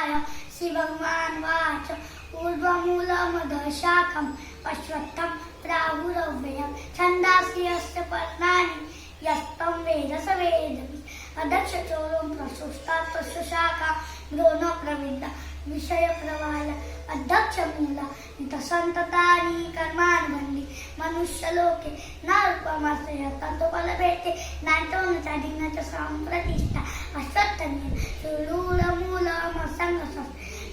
स्वाध्याय श्री भगवान वाच ऊर्ध्वमूलमधशाखम् अश्वत्थं प्राहुरव्ययम् छन्दांसि यस्य पर्णानि यस्तं वेद स वेदवित् अदक्षचोरो प्रसुष्टात् तस्य शाखा द्रोणो प्रविद्या विषयप्रवाल अध्यक्षमूला नितसंततानि कर्मानुबन्धि मनुष्यलोके न रूपमाश्रय तत्त्वफलभेटे नान्तो न चादिन च सम्प्रतिष्ठा अश्वत्थमेन शूलमूलमसङ्गसं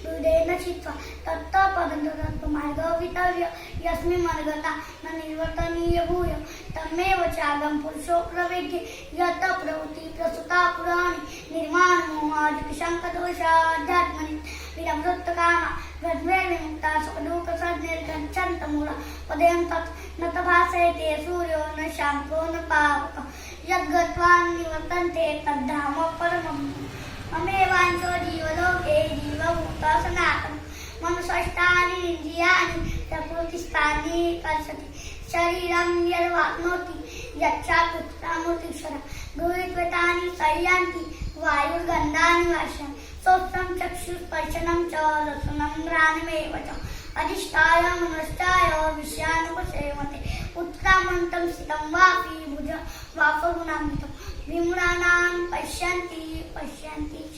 हृदेन चित्वा तत्त्वपदन्तमार्गवितव्य यस्मिन् मार्गता न निर्वर्तनीय भूय तमेव चागं पुरुषो प्रवेद्य यत् प्रवृत्ति प्रसुता पुराणि निर्माणमोहादिशङ्कदोषाध्यात्मनि विरमृत्तकामा गद्वेर्विमुक्ता सुखदुःखसज्ञैर्गच्छन्तमूला पदयं तत् न तभासयते सूर्यो न शान्तो न पावकः यद्गत्वा निवर्तन्ते तद्धाम परमम् ममेवांशो जीवलोके जीवभूता सनातनं मनुष्यानि इन्द्रियाणि प्रकृतिस्थानि कर्षति शरीरं यद्वाप्नोति यच्चाप्युत्क्रामोतीश्वरः गृहीत्वेतानि संयान्ति वायुर्गन्धानि वाशं सोत्सं चक्षुस्पर्शनं च रसनं घ्राणमेव च अधिष्ठाय मनश्चाय विषयानुपसेवते उत्क्रामन्तं स्थितं वापि भुज वापगुणान्वितं विमूढानां पश्यन्ति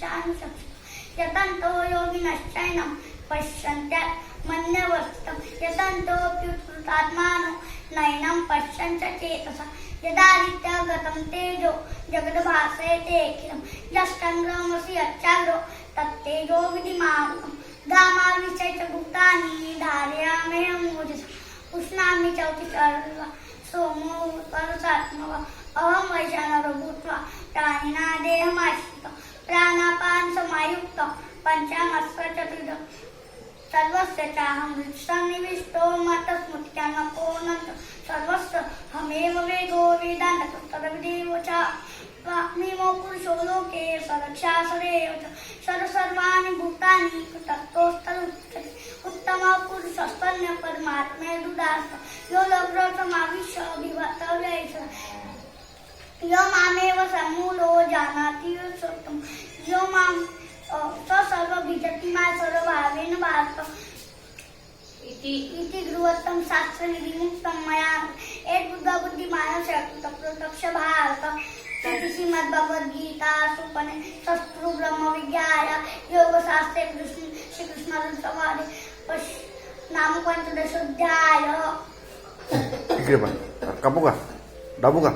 चानुचक्षुः यतन्तो योगिनश्चैनं पश्यन्त्यात्मन्यवस्थितं यतन्तोऽप्युत्कृतात्मानो नैनं पश्यन् च चेतसा यदादित्यगतं तेजो जगद्भासयतेऽखिलं यश्चन्द्रमसि यच्चाग्रो तत्तेजो विधिमारुतम् गामाविषय च भूतानि धारयाम्यहं ओजसा उष्णामि चौतिसर्वा सोमो परसात्मवा अहं वैशानरो भूत्वा प्राणिना देहमाश्रितः प्राणापानसमायुक्तः पञ्चामस्त्रचतुर्धः सर्वस्य चाहं हृत्सन्निविष्टो मतस्मृत्यान्नपूर्णं सर्वस्य हमेव वेगो वेदान्ततत्तदविदेव च प्राप्निमो पुरुषो लोके सरक्षासरेव च सर्वाणि भूतानि तत्तोस्तदुच्यते उत्तमः पुरुषस्तन्य परमात्मेदुदास्त यो लभ्रतमाविश्य विभक्तव्यैषः यो मामेव समूलो जानाति सत्यं यो मां स सर्वभिजति मा सर्वभावेन भारत इति गृहत्वं शास्त्रविधिमुक्तं मया एतद्बुद्धिमानसप्रत्यक्ष भारत इति श्रीमद्भगवद्गीतासूपने शस्त्रु ब्रह्मविद्याया योगशास्त्रे श्रीकृष्णार्जुनसंवादे नाम 15 अध्याय. इकडे पण कापू का दाबू का